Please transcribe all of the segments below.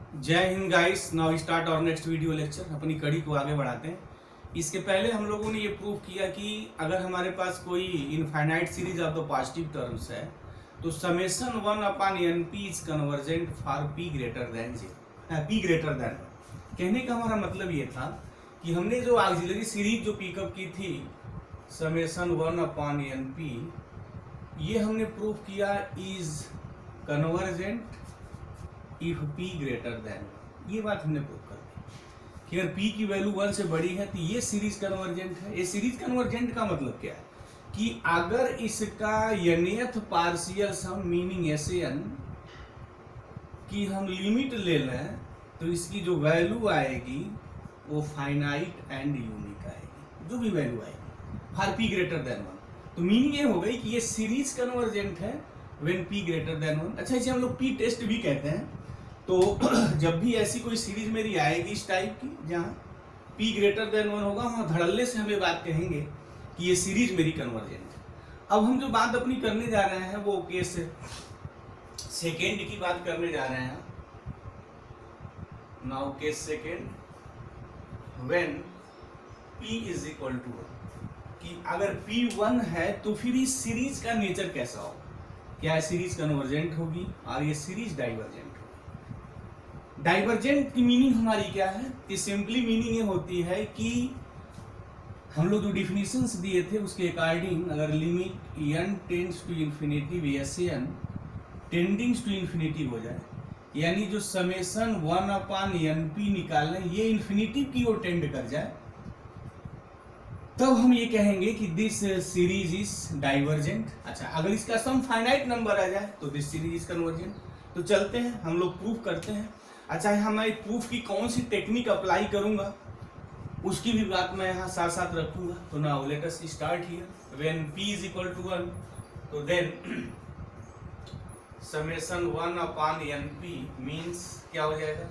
जय Hind guys. Now start और next video lecture. अपनी कड़ी को आगे बढ़ाते हैं। इसके पहले हम लोगों ने ये प्रूव किया कि अगर हमारे पास कोई infinite series of the positive terms है तो summation 1 n p is convergent for p greater than जे, पी ग्रेटर देन। कहने का हमारा मतलब ये था कि हमने जो ऑक्सिलरी सीरीज जो पिकअप की थी समेशन 1 एन पी, ये हमने प्रूव किया is convergent if p greater than. ये बात हमने प्रूव कर दी कि अगर p की वैल्यू 1 से बड़ी है तो ये सीरीज कन्वर्जेंट है। ये सीरीज कन्वर्जेंट का मतलब क्या है कि अगर इसका nth partial sum meaning n की हम लिमिट ले लें तो इसकी जो वैल्यू आएगी वो फाइनाइट एंड यूनिक आएगी, जो भी वैल्यू आएगी फॉर p ग्रेटर देन 1। तो मीनिंग ये हो गई कि ये सीरीज कन्वर्जेंट है व्हेन p ग्रेटर देन 1। अच्छा, इसे हम लोग p टेस्ट भी कहते हैं। तो जब भी ऐसी कोई सीरीज मेरी आएगी इस टाइप की जहाँ p ग्रेटर देन 1 होगा, वहाँ धड़ल्ले से हमें बात कहेंगे कि ये सीरीज मेरी कन्वर्जेंट है। अब हम जो बात अपनी करने जा रहे हैं वो केस सेकेंड की बात करने जा रहे हैं। Now case second when p is equal to 1, कि अगर p 1 है तो फिर इस सीरीज का नेचर कैसा होगा। क्या सीरीज कन्वर्जेंट होगी और ये सीरीज डाइवर्जेंट होगी। डाइवर्जेंट की मीनिंग हमारी क्या है कि सिंपली मीनिंग ये होती है कि हम लोग जो डिफिनेशंस दिए थे उसके अकॉर्डिंग अगर limit n tends to infinity N tendings to infinity हो जाए, यानी जो समेशन 1/np निकालें ये इन्फिनिटी की ओर टेंड कर जाए, तब हम ये कहेंगे कि दिस सीरीज इज डाइवर्जेंट। अच्छा, अगर इसका सम फाइनाइट नंबर आ जाए तो दिस सीरीज इज कन्वर्जेंट। तो चलते हैं हम लोग प्रूफ करते हैं। अच्छा, यहाँ मैं प्रूफ की कौन सी टेक्निक अप्लाई करूंगा उसकी भी बात मैं यहाँ साथ साथ रखूंगा। तो now let us start here. When p is equal to 1 तो देन समेशन 1/np मींस क्या हो जाएगा,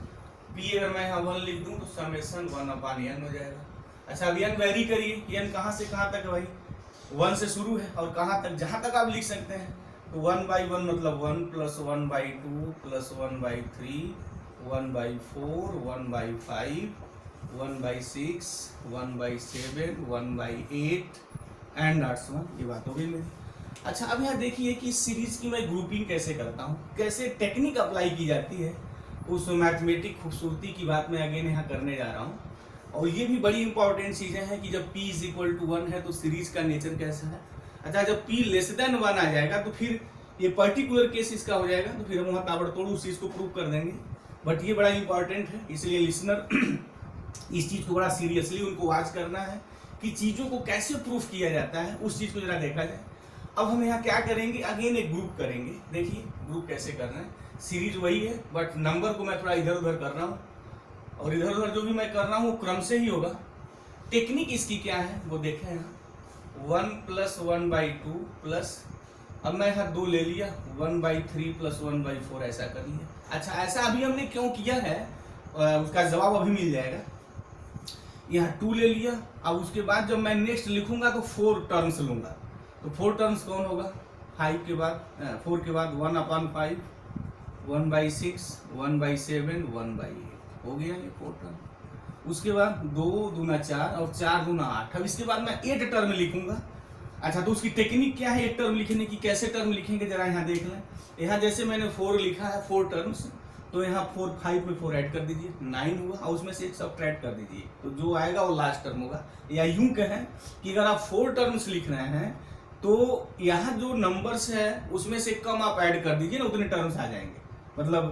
p अगर मैं यहाँ 1 लिख दूं तो समेशन 1/n हो जाएगा। अच्छा, अब n वेरी करिए, n कहाँ से कहाँ तक है भाई, 1 से शुरू है और कहाँ तक, जहाँ तक आप लिख सकते हैं। तो 1/1 मतलब 1 + 1/2 + 1/3 1/4 1/5 1/6 1/7 1/8 एंड दैट्स 1। ये बात हो गई मेरी। अच्छा, अब यहाँ देखिए कि इस सीरीज की मैं ग्रुपिंग कैसे करता हूँ, कैसे टेक्निक अप्लाई की जाती है, उस मैथमेटिक खूबसूरती की बात मैं अगेन यहाँ करने जा रहा हूँ। और ये भी बड़ी इंपॉर्टेंट चीजें हैं कि जब p इज इक्वल टू 1 है तो सीरीज का नेचर कैसा है। अच्छा, जब p लेस देन 1 आ जाएगा तो फिर ये पर्टिकुलर केस इसका हो जाएगा, तो फिर हम वहाँ ताबड़तोड़ उस चीज को प्रूव कर देंगे। बट ये बड़ा इंपॉर्टेंट है, इसलिए लिसनर इस चीज को बड़ा सीरियसली उनको वॉच करना है कि चीजों को कैसे प्रूफ किया जाता है, उस चीज को जरा देखा जाए। अब हम यहाँ क्या करेंगे, अगेन एक ग्रुप करेंगे। देखिए ग्रुप कैसे करना है। सीरीज वही है बट नंबर को मैं थोड़ा इधर उधर कर रहा हूँ, और इधर उधर जो भी मैं कर रहा हूँ क्रम से ही होगा। टेक्निक इसकी क्या है वो देखें यहाँ। 1 + 1/2 प्लस, अब मैं यहाँ 2 ले लिया, 1/3 + 1/4 ऐसा कर लिया। अच्छा, ऐसा अभी हमने क्यों किया है उसका जवाब अभी मिल जाएगा। यहाँ 2 ले लिया, अब उसके बाद जब मैं नेक्स्ट लिखूंगा तो 4 टर्म्स लूंगा। तो 4 टर्म्स कौन होगा, 5 के बाद 4 के बाद 1/5 1/6 1/7 1/8 हो गया ये 4 टर्म। उसके बाद 2 दूना 4 और 4 दूना 8। अब इसके बाद मैं 8 टर्म लिखूंगा। अच्छा, तो उसकी टेक्निक क्या है 8 टर्म लिखने की, कैसे टर्म लिखेंगे जरा यहाँ देख लें। यहाँ जैसे मैंने 4 लिखा है 4 टर्म्स, तो यहाँ 4 5 में 4 ऐड कर दीजिए, 9 हुआ, और उसमें से एक सब्ट्रैक्ट कर दीजिए, तो जो आएगा वो लास्ट टर्म होगा। या यूं कहें कि अगर आप 4 टर्म्स लिख रहे हैं तो यहाँ जो नंबर्स है उसमें से कम आप ऐड कर दीजिए ना, उतने टर्म्स आ जाएंगे। मतलब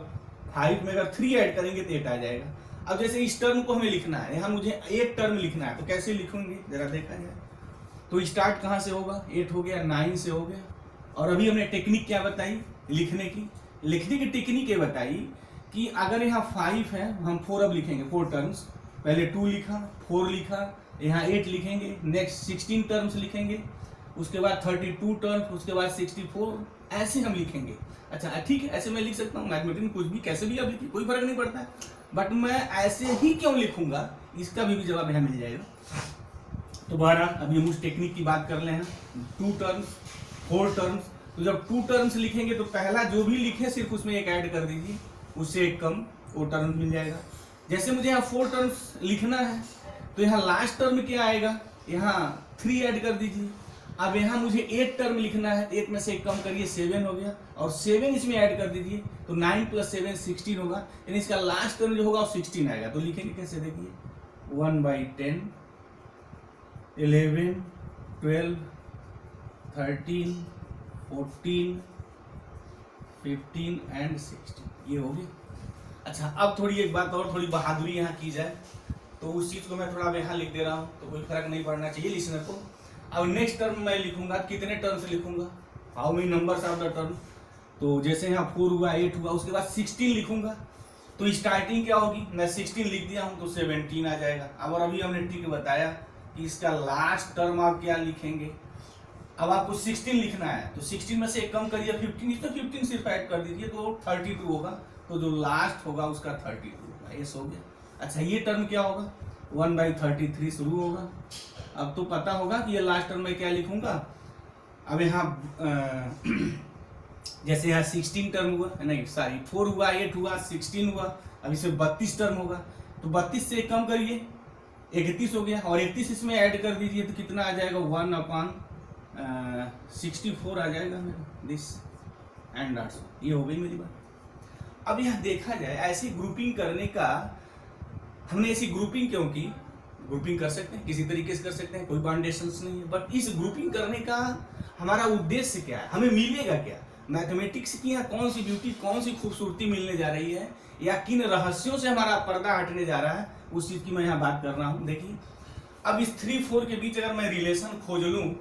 5 में अगर 3 ऐड करेंगे तो 8 आ जाएगा। अब जैसे इस टर्म को हमें लिखना है, यहाँ मुझे 8 टर्म लिखना है, तो कैसे लिखूंगे जरा देखा जाए। तो स्टार्ट कहाँ से होगा, 8 हो गया, 9 से हो गया। और अभी हमने टेक्निक क्या बताई लिखने की, लिखने की टेक्निक ये बताई कि अगर यहाँ 5 है हम 4 अब लिखेंगे 4 टर्म्स। पहले 2 लिखा, 4 लिखा, यहाँ 8 लिखेंगे, नेक्स्ट 16 टर्म्स लिखेंगे, उसके बाद 32 टर्म्स, उसके बाद 64, ऐसे हम लिखेंगे। अच्छा ठीक है, ऐसे मैं लिख सकता हूँ, मैथमेटिक्स में कुछ भी कैसे भी आप लिखिए, कोई फर्क नहीं पड़ता है। बट मैं ऐसे ही क्यों लिखूंगा इसका भी जवाब यहाँ मिल जाएगा। तो बहरहाल अभी हम उस टेक्निक की बात कर ले हैं। 2 टर्म्स 4 टर्म्स, तो जब 2 टर्म्स लिखेंगे तो पहला जो भी लिखे सिर्फ उसमें एक ऐड कर दीजिए, उससे एक कम वो टर्म मिल जाएगा। जैसे मुझे यहाँ 4 टर्म्स लिखना है तो यहाँ लास्ट टर्म क्या आएगा, यहाँ 3 ऐड कर दीजिए। अब यहाँ मुझे 8 टर्म लिखना है, 8 में से एक कम करिए 7 हो गया, और 7 इसमें ऐड कर दीजिए तो 9 + 7 16 होगा, यानी इसका लास्ट टर्म जो होगा वो 16 आएगा। तो लिखेंगे कैसे, देखिए 1/10, 11, 12, 13, 14, 15 एंड 16, ये हो गया। अच्छा, अब थोड़ी एक बात और, थोड़ी बहादुरी यहाँ की जाए तो उस चीज़ को मैं थोड़ा यहाँ लिख दे रहा हूँ, तो कोई फर्क नहीं पड़ना चाहिए लिसनर को। अब नेक्स्ट टर्म मैं लिखूंगा, कितने टर्म से लिखूंगा, how many numbers of the term. तो जैसे यहाँ 4 हुआ, 8 हुआ, उसके बाद 16 लिखूंगा, तो स्टार्टिंग क्या होगी, मैं 16 लिख दिया हूँ तो 17 आ जाएगा। अब और अभी हमने ट्रिक बताया कि इसका लास्ट टर्म आप क्या लिखेंगे। अब आपको 16 लिखना है तो 16 में से एक कम करिए 15, तो 15 सिर्फ ऐड कर दीजिए तो 32 होगा, तो जो लास्ट होगा उसका 32 होगा, ये हो गया। अच्छा, ये टर्म क्या होगा, 1/33 शुरू होगा। अब तो पता होगा कि ये लास्ट टर्म में क्या लिखूंगा। अब यहाँ जैसे यहाँ 16 टर्म हुआ, नहीं सॉरी 4 हुआ, 8 हुआ, 16 हुआ, अब इसे 32 टर्म होगा, तो 32 से कम करिए 31 हो गया, और 31 इसमें ऐड कर दीजिए तो कितना आ जाएगा, 1/64 आ जाएगा मेरा, दिस एंड दैट्स, ये हो गई मेरी बात। अब यहाँ देखा जाए ऐसी ग्रुपिंग करने का, हमने ऐसी ग्रुपिंग क्यों की, ग्रुपिंग कर सकते हैं किसी तरीके से कर सकते हैं, कोई बाउंडेशंस नहीं है, बट इस ग्रुपिंग करने का हमारा उद्देश्य क्या है, हमें मिलेगा क्या, मैथमेटिक्स की यहाँ कौन सी ब्यूटी, कौन सी खूबसूरती मिलने जा रही है, या किन रहस्यों से हमारा पर्दा हटने जा रहा है, उस चीज की मैं यहाँ बात कर रहा हूँ। देखिए, अब इस 3-4 के बीच अगर मैं रिलेशन खोज लूँ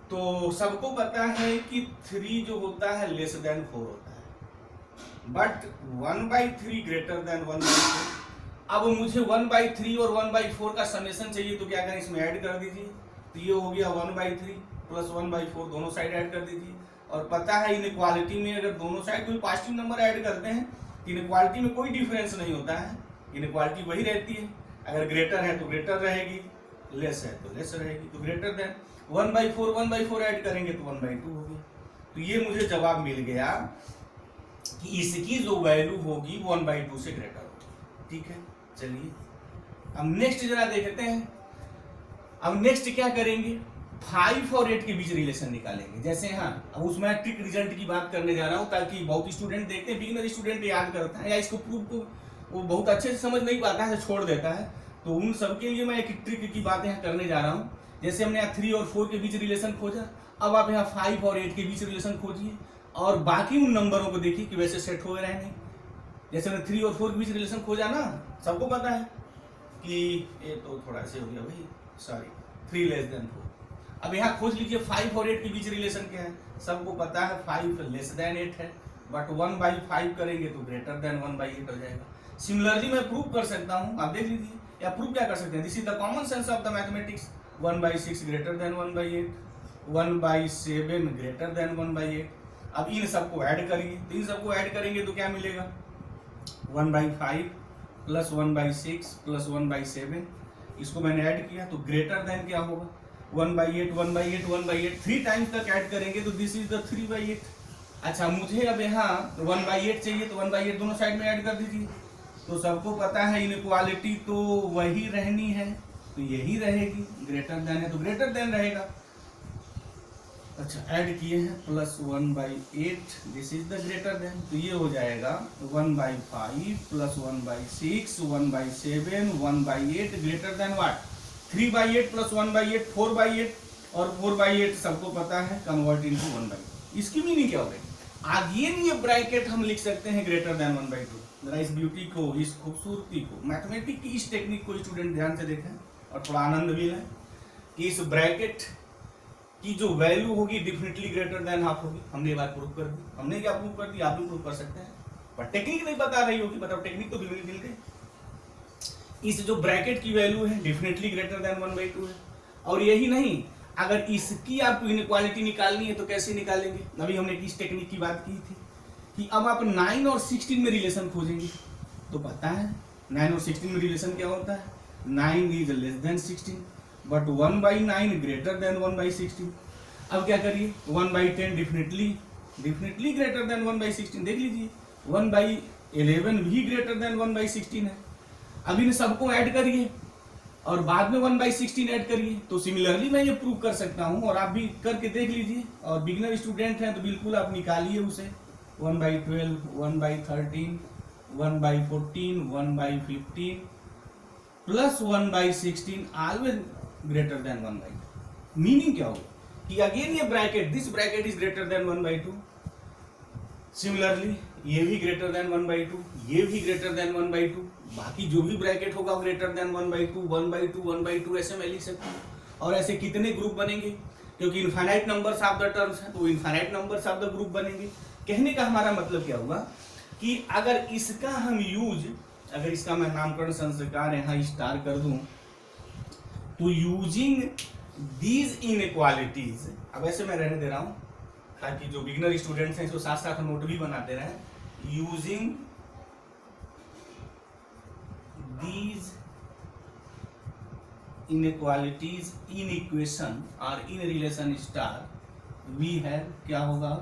तो सबको पता है कि 3 जो होता है लेस देन 4 होता है, बट 1/3 ग्रेटर देन 1/4। अब मुझे 1/3 और 1/4 का समेशन चाहिए, तो क्या करें, इसमें ऐड कर दीजिए, तो ये हो गया 1/3 + 1/4, दोनों साइड ऐड कर दीजिए। और पता है इनइक्वालिटी में अगर दोनों साइड कोई पॉजिटिव नंबर ऐड करते हैं तो इनइक्वालिटी में कोई डिफरेंस नहीं होता है, इनइक्वालिटी वही रहती है। अगर ग्रेटर है तो ग्रेटर रहेगी, लेस है तो लेस रहेगी, तो ग्रेटर देन 1/4 ऐड करेंगे तो 1/2 हो गया। तो ये मुझे जवाब मिल गया कि इसकी जो वैल्यू होगी 1/2 से ग्रेटर होगी। ठीक है, चलिए अब नेक्स्ट जरा देखते हैं। अब नेक्स्ट क्या करेंगे, 5 और 8 के बीच रिलेशन निकालेंगे। जैसे हाँ, अब उसमें ट्रिक रिजल्ट की बात करने जा रहा हूँ, ताकि बहुत स्टूडेंट देखते हैं, बिगिनर स्टूडेंट याद करता है या इसको प्रूव को वो बहुत अच्छे से समझ नहीं पाता है, छोड़ देता है, तो उन सबके लिए मैं एक ट्रिक की बात यहाँ करने जा रहा हूँ। जैसे हमने यहाँ 3 और 4 के बीच रिलेशन खोजा, अब आप यहाँ 5 और 8 के बीच रिलेशन खोजिए और बाकी उन नंबरों को देखिए कि वैसे सेट हो रहे हैं नहीं। जैसे हमने 3 और 4 के बीच रिलेशन खोजा ना, सबको पता है कि ये तो थोड़ा ऐसे हो गया भाई, सॉरी 3 लेस देन 4। अब यहाँ खोज लीजिए 5 और 8 के बीच रिलेशन क्या है, सबको पता है 5 लेस देन 8 है, बट 1/5 करेंगे तो ग्रेटर देन 1/8 हो जाएगा। सिमिलरली मैं प्रूव कर सकता हूँ, आप देख लीजिए, या प्रूव क्या कर सकते हैं, this is the common sense of the mathematics. 1/6 greater than 1/8, 1/7 greater than 1/8। अब इन सबको ऐड करिए, तो इन सबको ऐड करेंगे तो क्या मिलेगा, 1/5 + 1/6 + 1/7। इसको मैंने ऐड किया तो ग्रेटर देन क्या होगा, 1/8 1/8 1/8, 3 टाइम्स तक ऐड करेंगे तो दिस इज द 3/8। अच्छा, मुझे अब यहाँ 1/8 चाहिए तो 1/8 दोनों साइड में ऐड कर दीजिए। तो सबको पता है इनइक्वालिटी तो वही रहनी है, तो यही रहेगी, ग्रेटर देन है तो ग्रेटर देन रहेगा। अच्छा, ऐड किए हैं + 1/8, this is the greater than, तो ये हो जाएगा 1/5 + 1/6 1/7 1/8 ग्रेटर देन व्हाट, 3/8 + 1/8 4/8, और 4/8 सबको पता है कन्वर्ट इनटू 1/8। इसकी मीनिंग क्या हो गई, अगेन ये ब्रैकेट हम लिख सकते हैं ग्रेटर देन 1/2। जरा इस ब्यूटी को, इस खूबसूरती को, मैथमेटिक्स की इस टेक्निक को स्टूडेंट ध्यान से देखें और थोड़ा आनंद भी लें कि इस ब्रैकेट की जो वैल्यू होगी डेफिनेटली ग्रेटर देन हाफ होगी। हमने ये बात प्रूव कर दी, हमने क्या प्रूव कर दी, आप भी प्रूव कर सकते हैं, पर टेक्निक नहीं बता रही होगी, बताओ टेक्निक तो मिल गई। इस जो ब्रैकेट की वैल्यू है डेफिनेटली ग्रेटर देन 1/2 है, और यही नहीं, अगर इसकी आपको इनइक्वालिटी निकालनी है तो कैसे निकालेंगे, अभी हमने किस टेक्निक की बात की थी कि अब आप 9 और 16 में रिलेशन खोजेंगे, तो पता है 9 और 16 में रिलेशन क्या होता है, 9 is less than 16, but 1/9 greater than 1/16। अब क्या करिए, 1/10 डेफिनेटली ग्रेटर देन 1/16। देख लीजिए 11 भी ग्रेटर देन 1/16 है। अब इन सबको ऐड करिए और बाद में 1/16 ऐड करिए, तो सिमिलरली मैं ये प्रूव कर सकता हूं, और आप भी करके देख लीजिए। और बिगिनर स्टूडेंट हैं तो बिल्कुल आप निकालिए उसे, 1/12, 1/13, 1/14, 1/15 plus 1/16 always greater than 1/2। Meaning क्या होगा कि अगेन ये bracket, this bracket is greater then 1/2। Similarly ये भी ग्रेटर देन 1/2, ये भी ग्रेटर देन 1/2, बाकी जो भी ब्रैकेट होगा ग्रेटर देन 1/2, 1/2, 1/2 ऐसे मैं लिख सकता हूँ। और ऐसे कितने ग्रुप बनेंगे, क्योंकि infinite numbers of the terms हैं, तो infinite numbers of the group बनेंगे। कहने का हमारा मतलब क्या हुआ कि अगर इसका हम यूज, अगर इसका मैं नामकरण संस्कार यहाँ स्टार कर दूं, तो यूजिंग दीज इनइक्वालिटीज, अब ऐसे मैं रहने दे रहा हूं ताकि जो बिगिनर स्टूडेंट्स हैं इसको साथ साथ नोट भी बनाते रहें। Using these inequalities in equation और in relation star, we have, क्या होगा,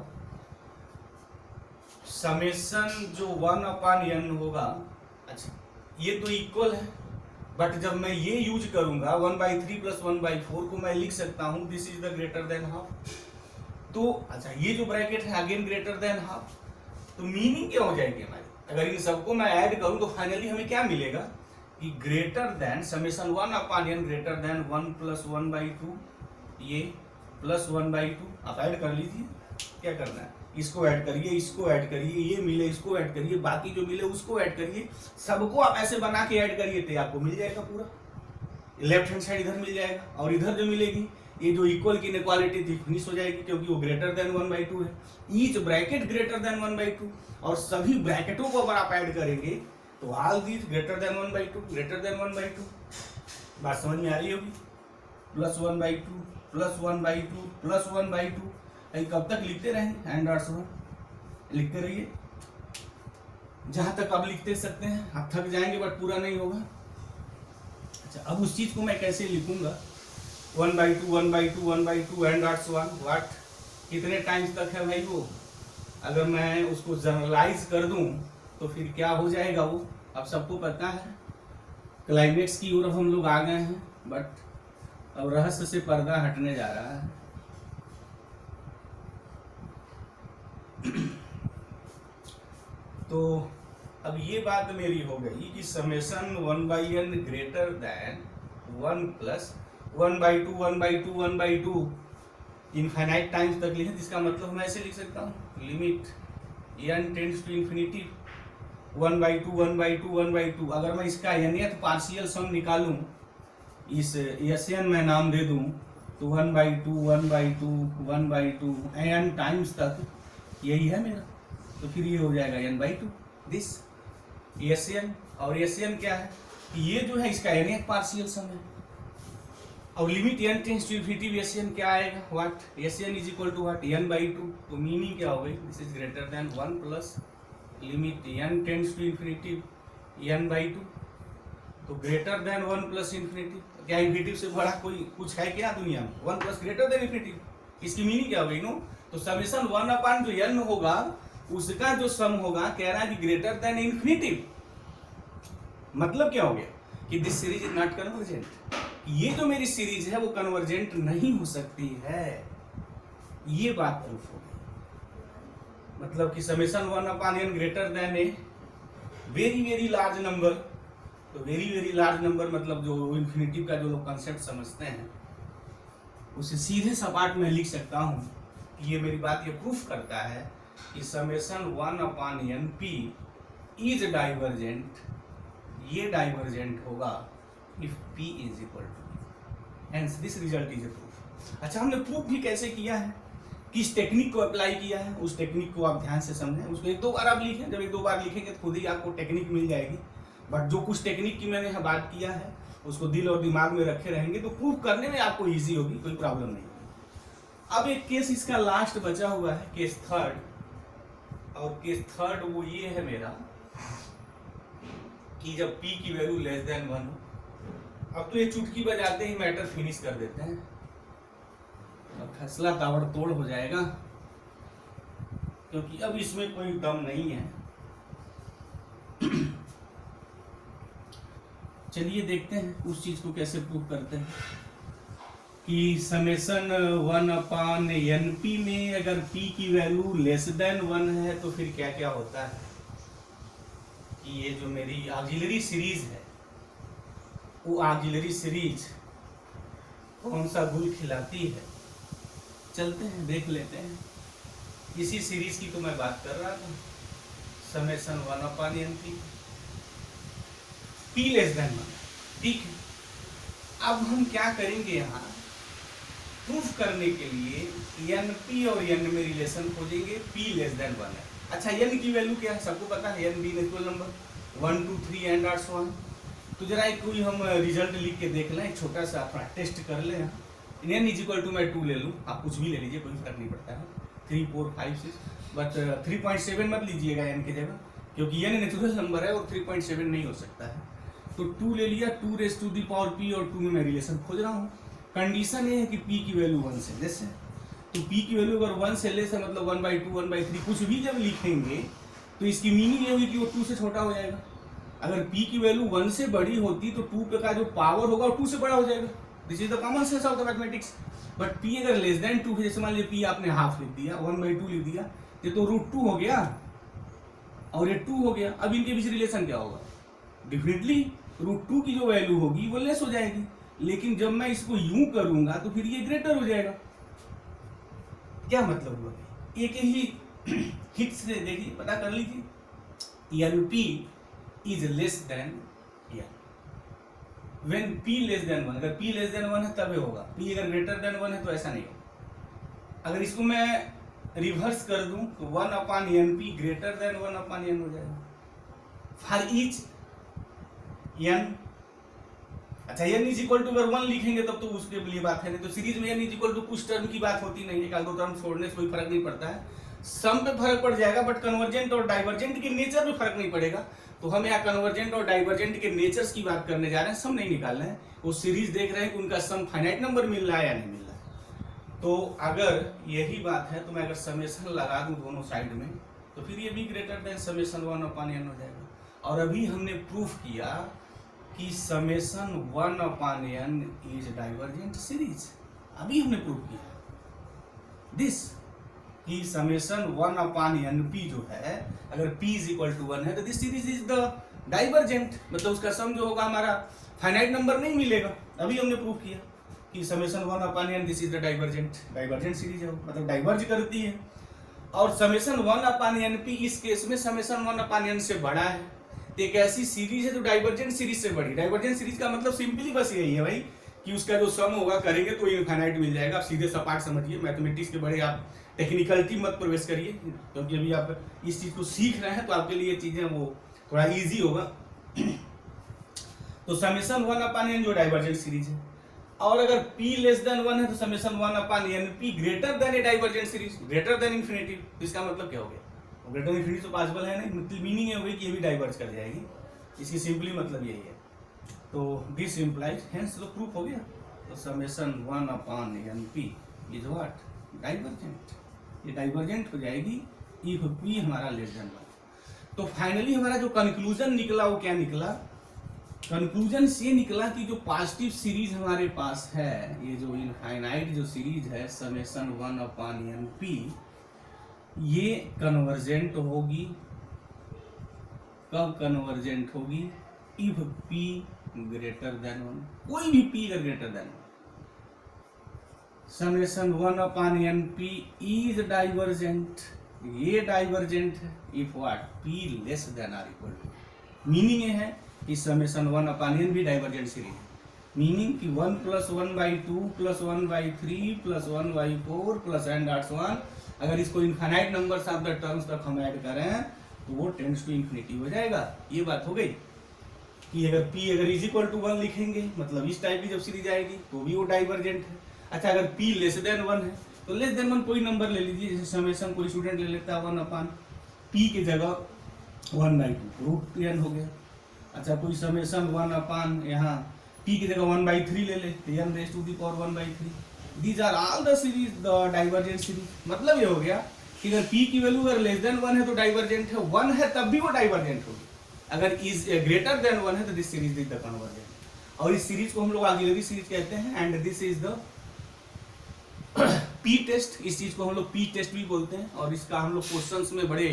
समेशन जो 1/n होगा। अच्छा ये तो इक्वल है, बट जब मैं ये यूज करूंगा 1/3 प्लस 1/4 को मैं लिख सकता हूं this is the greater than half. तो अच्छा ये जो ब्रैकेट है अगेन ग्रेटर देन हाफ, तो मीनिंग क्या हो जाएगी हमारी, अगर इन सबको मैं ऐड करूं तो फाइनली हमें क्या मिलेगा कि greater than summation 1/n greater than 1 plus 1/2, ये प्लस 1/2 आप ऐड कर लीजिए। क्या करना है, इसको ऐड करिए, इसको ऐड करिए, ये मिले इसको ऐड करिए, बाकी जो मिले उसको ऐड करिए, सबको आप ऐसे बना के ऐड करिए तो आपको मिल जाएगा पूरा। लेफ्ट हैंड साइड इधर मिल जाएगा, और इधर जो मिलेगी ये जो इक्वल की इनइक्वालिटी थी फिनिश हो जाएगी, क्योंकि वो ग्रेटर देन 1/2 है। ईच ब्रैकेट ग्रेटर देन 1/2, और सभी ब्रैकेटों को अगर आप ऐड करेंगे तो all these greater than 1/2, greater than 1/2। बात समझ में आ रही होगी, प्लस 1/2 प्लस 1/2 प्लस 1/2, कब तक लिखते रहेंगे, एंड आर्ट्स में लिखते रहिए जहां तक आप लिखते सकते हैं। आप थक जाएंगे बट पूरा नहीं होगा। अच्छा अब उस चीज को मैं कैसे लिखूंगा, 1/2 1/2 1/2 एंड आर्ट्स 1 व्हाट, कितने टाइम्स तक है भाई वो, अगर मैं उसको जनरलाइज कर दूं तो फिर क्या हो जाएगा वो, अब सबको पता है। क्लाइमेक्स की ओर हम लोग आ गए हैं, बट अब रहस्य से पर्दा हटने जा रहा है। तो अब ये बात मेरी हो गई कि summation 1/n greater than 1 plus 1/2 1/2 1/2 infinite times तक लिखे, जिसका मतलब मैं ऐसे लिख सकता हूँ limit n tends to infinity 1/2 1/2 1/2। अगर मैं इसका nth पार्शियल सम निकालूं, इस Sn मैं नाम दे दूं, तो 1/2 1/2 1/2 n टाइम्स तक यही है मेरा, तो फिर ये हो जाएगा n/2 दिस Sn। और Sn क्या है, ये जो है इसका nth पार्शियल सम है, और limit n tends to infinity Sn क्या आएगा, what, Sn is equal to what, n/2। तो मीनिंग क्या हो गई, this is greater than 1 plus limit n tends to infinity n/2। तो ग्रेटर देन 1 प्लस इन्फिनिटी, क्या इन्फिनिटी से बड़ा कोई कुछ है क्या दुनिया में, 1 प्लस ग्रेटर देन इन्फिनिटी, इसकी मीनिंग क्या हो गई नो। तो समेशन 1/n जो n होगा उसका जो सम होगा, कह रहा है कि ग्रेटर देन इन्फिनिटी। मतलब क्या हो गया कि this series is not convergent, ये जो मेरी सीरीज है वो कन्वर्जेंट नहीं हो सकती है, ये बात प्रूफ हो गई। मतलब कि summation 1/n greater than a very very large number, तो वेरी वेरी लार्ज नंबर मतलब जो इन्फिनिटी का जो लोग कंसेप्ट समझते हैं उसे सीधे सपाट में लिख सकता हूं कि ये मेरी बात ये प्रूफ करता है कि summation 1/n p is divergent, ये डाइवर्जेंट होगा if p is equal to, hence this result is a proof. अच्छा हमने प्रूफ भी कैसे किया है, किस टेक्निक को अप्लाई किया है, उस टेक्निक को आप ध्यान से समझें, उसको 1-2 बार आप लिखें, जब 1-2 बार लिखेंगे तो खुद ही आपको टेक्निक मिल जाएगी। बट जो कुछ टेक्निक की मैंने यहाँ बात किया है उसको दिल और दिमाग में रखे रहेंगे तो प्रूफ करने में आपको ईजी होगी, कोई प्रॉब्लम नहीं होगी। अब एक केस इसका लास्ट बचा हुआ है, केस थर्ड, और केस थर्ड वो ये है मेरा कि जब p की वैल्यू लेस देन 1 हो। अब तो ये चुटकी बजाते ही मैटर फिनिश कर देते हैं, अब फैसला ताबड़तोड़ हो जाएगा, क्योंकि अब इसमें कोई दम नहीं है। चलिए देखते हैं उस चीज को कैसे प्रूव करते हैं कि समेशन 1/NP में अगर p की वैल्यू लेस देन 1 है तो फिर क्या क्या होता है कि ये जो मेरी ऑक्सिलरी सीरीज है वो ऑक्सिलरी सीरीज कौन सा गुल खिलाती है। चलते हैं देख लेते हैं। इसी सीरीज की तो मैं बात कर रहा था, summation 1/NP p less then 1, ठीक है। अब हम क्या करेंगे, यहाँ प्रूफ करने के लिए NP और N में रिलेशन खोजेंगे, p लेस देन 1 है। अच्छा, N की वैल्यू क्या है सबको पता है, N being natural number 1 2 3 and are so on. तो जरा एक कोई हम रिजल्ट लिख के देख लें, एक छोटा सा अपना टेस्ट कर लें। N इक्वल टू मैं 2 ले लूँ, आप कुछ भी ले लीजिए, कोई फर्क नहीं पड़ता है, 3 4 5 6, बट 3.7 मत लीजिएगा N की जगह, क्योंकि N नेचुरल नंबर है और 3.7 नहीं हो सकता है। तो 2 ले लिया, 2 raise to the power p, और 2 में मैं रिलेशन खोज रहा हूँ। कंडीशन ये है कि p की वैल्यू 1 से लेस है, तो p की वैल्यू अगर 1 से लेस है मतलब 1/2 1/3 कुछ भी जब लिखेंगे तो इसकी मीनिंग ये होगी कि वो 2 से छोटा हो जाएगा। अगर p की वैल्यू 1 से बड़ी होती तो 2 पे का जो पावर होगा वो 2 से बड़ा हो जाएगा। This is the common sense of the mathematics. But p अगर लेस देन 2 है, जैसे मान लीजिए p आपने हाफ लिख दिया, 1/2 लिख दिया, ये तो √2 हो गया और ये 2 हो गया। अब इनके बीच रिलेशन क्या होगा, डेफिनेटली √2 की जो वैल्यू होगी वो लेस हो जाएगी, लेकिन जब मैं इसको यूं करूंगा तो फिर ये ग्रेटर हो जाएगा। क्या मतलब हुआ, एक ही हिट से देखिए, पता कर लीजिए, NP is less than N when P less then 1। अगर P लेस देन 1 है तब होगा, P अगर ग्रेटर देन 1 है तो ऐसा नहीं होगा। अगर इसको मैं रिवर्स कर दूं तो 1/NP ग्रेटर देन 1/N हो जाएगा फॉर ईच N। अच्छा, N इज इक्वल टू अगर 1 लिखेंगे तब तो उसके लिए बात है, नहीं तो सीरीज में N इज इक्वल टू कुछ टर्म की बात होती नहीं है, एक दो टर्म छोड़ने से कोई फर्क नहीं पड़ता है। सम पे फर्क पड़ जाएगा बट कन्वर्जेंट और डाइवर्जेंट के नेचर में फर्क नहीं पड़ेगा। तो हम यहाँ कन्वर्जेंट और डाइवर्जेंट के नेचर्स की बात करने जा रहे हैं, सम नहीं निकाल रहे हैं। वो सीरीज देख रहे हैं कि उनका सम फाइनाइट नंबर मिल रहा है या नहीं मिल रहा है। तो अगर यही बात है तो मैं अगर समेशन लगा दूं दोनों साइड में तो फिर ये भी ग्रेटर देन समेशन 1/N हो जाएगा। और अभी हमने प्रूफ किया कि summation 1/N is divergent series. अभी हमने प्रूफ किया दिस कि समेशन 1/NP जो है अगर p इज इक्वल टू 1 है तो this series is the divergent, मतलब उसका सम जो होगा हमारा फाइनाइट नंबर नहीं मिलेगा। अभी हमने प्रूफ किया कि summation 1/N this is the divergent series है, मतलब डाइवर्ज करती है। और समेशन 1/NP इस केस में समेशन 1/N से बड़ा है, तो एक ऐसी सीरीज है जो डाइवर्जेंट सीरीज से बड़ी। डाइवर्जेंट सीरीज का मतलब सिंपली बस यही है भाई कि उसका जो सम होगा करेंगे तो इनफाइनाइट मिल जाएगा। आप सीधे सपाट समझिए, मैथमेटिक्स के बड़े आप टेक्निकलिटी मत प्रवेश करिए, क्योंकि अभी आप इस चीज को सीख रहे हैं तो आपके लिए चीजें वो थोड़ा इजी होगा। तो समेशन 1/N जो डाइवर्जेंट सीरीज है, और अगर p लेस देन 1 है तो summation 1/NP greater than a divergent series, greater than infinity. तो इसका मतलब क्या हो गया, ग्रेटर देन इन्फिनिटी तो पॉसिबल है नहीं, मतलब मीनिंग ये होगी कि ये भी डाइवर्ज कर जाएगी। इसकी सिंपली मतलब यही है। तो दिस इंप्लाइज हेंस तो प्रूफ हो गया। तो summation 1/NP is what, divergent. ये डाइवर्जेंट हो जाएगी इफ p हमारा लेस देन 1। तो फाइनली हमारा जो कंक्लूजन निकला वो क्या निकला, कंक्लूजन ये निकला कि जो पॉजिटिव सीरीज हमारे पास है, ये जो इनफाइनाइट जो सीरीज है समेशन 1/NP, ये कन्वर्जेंट होगी। कब कन्वर्जेंट होगी, इफ p ग्रेटर देन 1, कोई भी p अगर greater than 1। Summation 1/NP is divergent, ये डाइवर्जेंट है if what, p less than or equal to. Meaning ये है कि समेशन 1/N भी डाइवर्जेंट सीरीज है, मीनिंग कि 1 + 1/2 + 1/3 + 1/4 plus and are so on. अगर इसको infinite numbers of the terms तक हम ऐड करें तो वो टेंड्स टू इन्फिनिटी हो जाएगा। ये बात हो गई कि अगर p अगर इज इक्वल टू 1 लिखेंगे मतलब इस टाइप की जब सीरीज आएगी तो भी वो डाइवर्जेंट है। अच्छा, अगर p लेस देन 1 है तो लेस देन 1 कोई नंबर ले लीजिए, जैसे समेशन कोई स्टूडेंट ले लेता है 1/p की जगह 1/2 √n हो गया। अच्छा, कोई समेशन 1/, यहाँ p की जगह 1/3 ले ले तो n raise to the power 1/3। These are all the series the divergent series. मतलब ये हो गया कि अगर p की वैल्यू अगर लेस देन 1 है तो डाइवर्जेंट है, 1 है तब भी वो डाइवर्जेंट होगी। अगर इज ग्रेटर देन 1 है तो this series is the convergent. और इस सीरीज को हम लोग ऑक्सिलरी सीरीज कहते हैं and this is the p test. इस चीज को हम लोग पी टेस्ट भी बोलते हैं और इसका हम लोग क्वेश्चंस में बड़े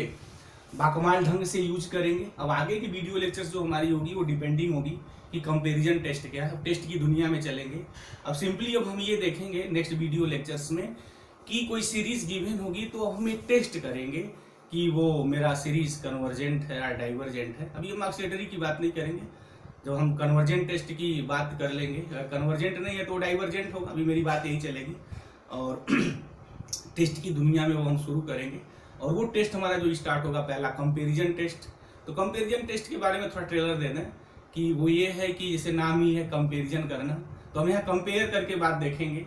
बाकमाल ढंग से यूज करेंगे। अब आगे की वीडियो लेक्चर्स जो हमारी होगी वो डिपेंडिंग होगी कि कंपैरिजन टेस्ट क्या है, टेस्ट की दुनिया में चलेंगे। अब सिंपली अब हम ये देखेंगे नेक्स्ट वीडियो लेक्चर्स में कि कोई सीरीज गिवन होगी तो हम एक टेस्ट करेंगे कि वो मेरा सीरीज कन्वर्जेंट है या डाइवर्जेंट है। अभी हम ऑक्सिलरी की बात नहीं करेंगे, जब हम कन्वर्जेंट टेस्ट की बात कर लेंगे। अगर कन्वर्जेंट नहीं है तो डाइवर्जेंट होगा, अभी मेरी बात यही चलेगी। और टेस्ट की दुनिया में वो हम शुरू करेंगे और वो टेस्ट हमारा जो स्टार्ट होगा पहला कंपैरिजन टेस्ट। तो कंपैरिजन टेस्ट के बारे में थोड़ा ट्रेलर दे दें कि वो ये है कि जैसे नाम ही है कंपैरिजन करना, तो हम यहाँ कंपेयर करके बात देखेंगे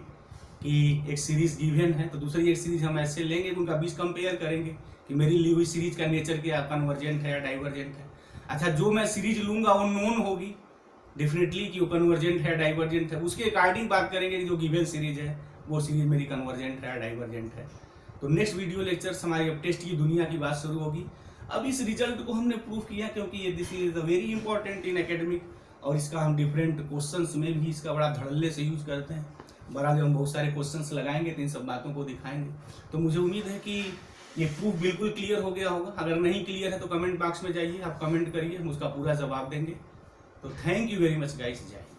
कि एक सीरीज गिवन है तो दूसरी एक सीरीज हम ऐसे लेंगे उनका बीच कंपेयर करेंगे कि मेरी ली हुई सीरीज का नेचर क्या कन्वर्जेंट है या डाइवर्जेंट है। अच्छा, जो मैं सीरीज लूंगा वो नोन होगी डेफिनेटली कि वो कन्वर्जेंट है डाइवर्जेंट है, उसके अकॉर्डिंग बात करेंगे कि जो गिवन सीरीज है वो सीरीज मेरी कन्वर्जेंट है या डाइवर्जेंट है। तो नेक्स्ट वीडियो लेक्चर्स हमारी अब टेस्ट की दुनिया की बात शुरू होगी। अब इस रिजल्ट को हमने प्रूव किया क्योंकि ये this is very important in academic और इसका हम डिफरेंट क्वेश्चंस में भी इसका बड़ा धड़ल्ले से यूज करते हैं। बड़ा जब हम बहुत सारे क्वेश्चंस लगाएंगे तो इन सब बातों को दिखाएंगे। तो मुझे उम्मीद है कि ये प्रूफ बिल्कुल क्लियर हो गया होगा। अगर नहीं क्लियर है तो कमेंट बॉक्स में जाइए, आप कमेंट करिए, हम उसका पूरा जवाब देंगे। तो thank you very much guys, जय हिंद।